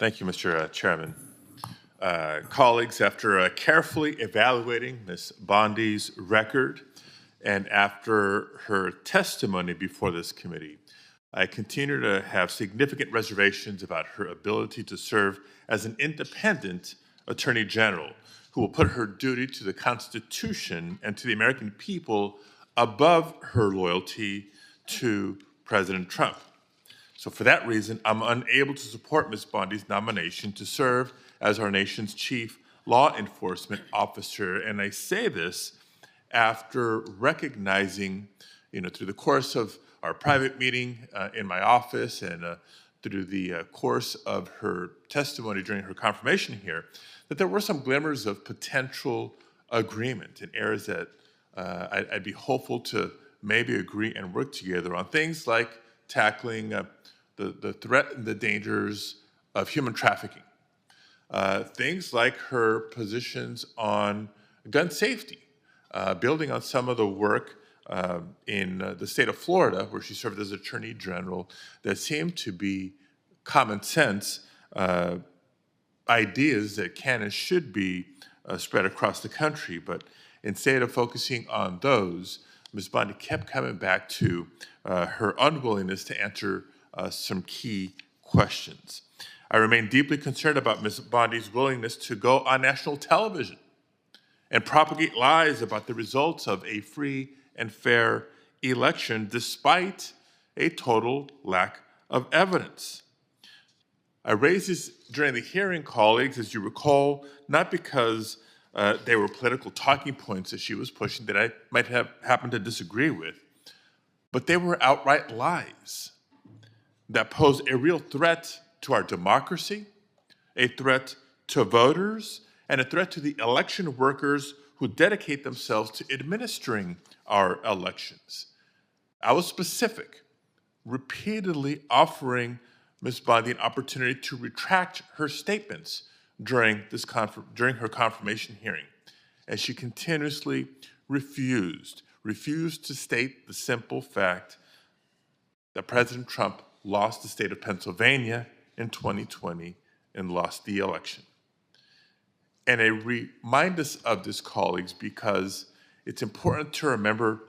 Thank you, Mr. Chairman. Colleagues, after carefully evaluating Ms. Bondi's record and after her testimony before this committee, I continue to have significant reservations about her ability to serve as an independent Attorney General who will put her duty to the Constitution and to the American people above her loyalty to President Trump. So for that reason, I'm unable to support Ms. Bondi's nomination to serve as our nation's chief law enforcement officer. And I say this after recognizing, through the course of our private meeting in my office and through the course of her testimony during her confirmation here, that there were some glimmers of potential agreement in areas that I'd be hopeful to maybe agree and work together on, things like tackling the threat and the dangers of human trafficking. Things like her positions on gun safety, building on some of the work in the state of Florida, where she served as Attorney General, that seemed to be common sense ideas that can and should be spread across the country. But instead of focusing on those, Ms. Bondi kept coming back to her unwillingness to answer some key questions. I remain deeply concerned about Ms. Bondi's willingness to go on national television and propagate lies about the results of a free and fair election, despite a total lack of evidence. I raised this during the hearing, colleagues, as you recall, not because they were political talking points that she was pushing that I might have happened to disagree with, but they were outright lies that pose a real threat to our democracy, a threat to voters, and a threat to the election workers who dedicate themselves to administering our elections. I was specific, repeatedly offering Ms. Bondi an opportunity to retract her statements during her confirmation hearing, and she continuously refused to state the simple fact that President Trump lost the state of Pennsylvania in 2020 and lost the election. And I remind us of this, colleagues, because it's important to remember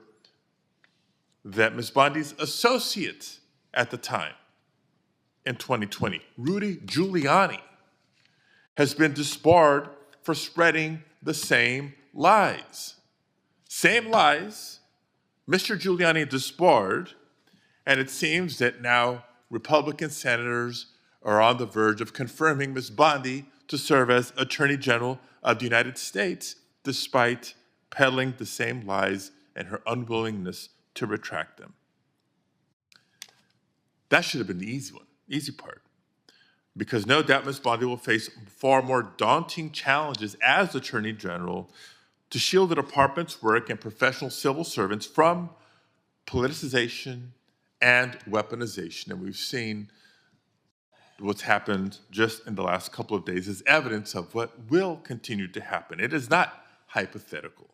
that Ms. Bondi's associate at the time in 2020, Rudy Giuliani, has been disbarred for spreading the same lies. Same lies, Mr. Giuliani disbarred, and it seems that now Republican senators are on the verge of confirming Ms. Bondi to serve as Attorney General of the United States, despite peddling the same lies and her unwillingness to retract them. That should have been the easy part, because no doubt Ms. Bondi will face far more daunting challenges as Attorney General to shield the department's work and professional civil servants from politicization and weaponization. And we've seen what's happened just in the last couple of days as evidence of what will continue to happen. It is not hypothetical.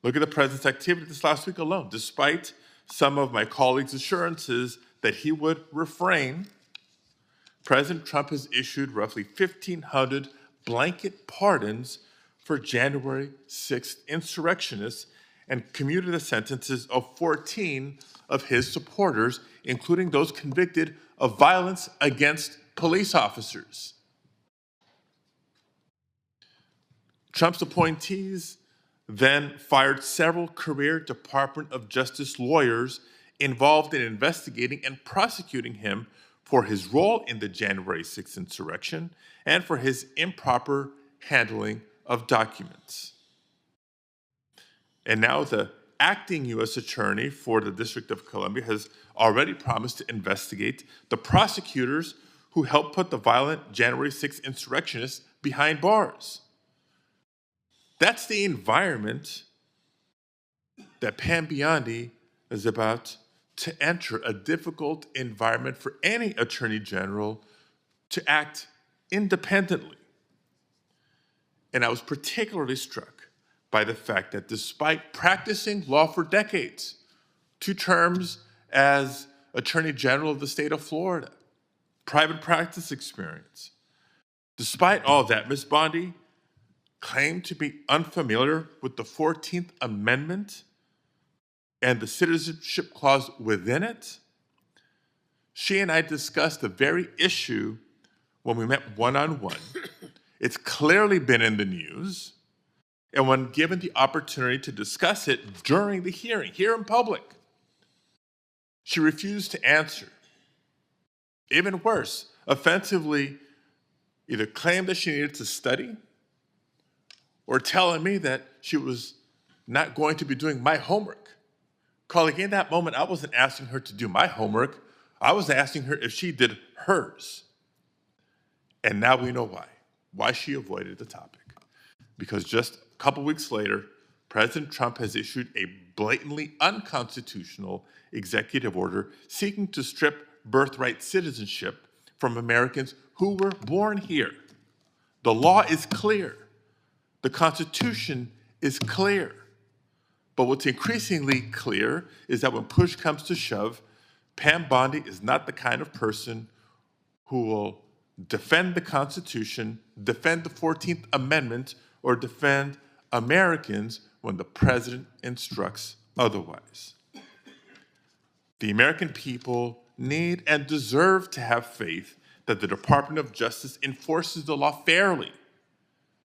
Look at the president's activity this last week alone. Despite some of my colleagues' assurances that he would refrain, President Trump has issued roughly 1,500 blanket pardons for January 6th insurrectionists and commuted the sentences of 14 of his supporters, including those convicted of violence against police officers. Trump's appointees then fired several career Department of Justice lawyers involved in investigating and prosecuting him for his role in the January 6th insurrection and for his improper handling of documents. And now the acting U.S. Attorney for the District of Columbia has already promised to investigate the prosecutors who helped put the violent January 6th insurrectionists behind bars. That's the environment that Pam Bondi is about to enter, a difficult environment for any Attorney General to act independently. And I was particularly struck by the fact that despite practicing law for decades, 2 terms as Attorney General of the state of Florida, private practice experience. Despite all that, Ms. Bondi claimed to be unfamiliar with the 14th Amendment and the citizenship clause within it. She and I discussed the very issue when we met one-on-one. It's clearly been in the news. And when given the opportunity to discuss it during the hearing, here in public, she refused to answer. Even worse, offensively, either claimed that she needed to study or telling me that she was not going to be doing my homework. Calling in that moment, I wasn't asking her to do my homework. I was asking her if she did hers. And now we know why she avoided the topic. Because just a couple weeks later, President Trump has issued a blatantly unconstitutional executive order seeking to strip birthright citizenship from Americans who were born here. The law is clear. The Constitution is clear. But what's increasingly clear is that when push comes to shove, Pam Bondi is not the kind of person who will defend the Constitution, defend the 14th Amendment, or defend Americans when the president instructs otherwise. The American people need and deserve to have faith that the Department of Justice enforces the law fairly,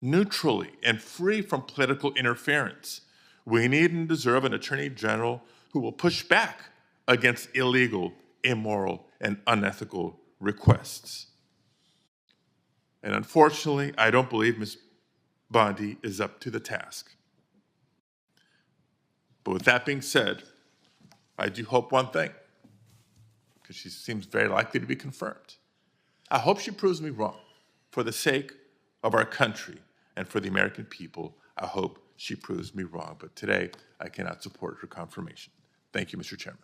neutrally, and free from political interference. We need and deserve an Attorney General who will push back against illegal, immoral, and unethical requests. And unfortunately, I don't believe Ms. Bondi is up to the task. But with that being said, I do hope one thing, because she seems very likely to be confirmed. I hope she proves me wrong. For the sake of our country and for the American people, I hope she proves me wrong. But today, I cannot support her confirmation. Thank you, Mr. Chairman.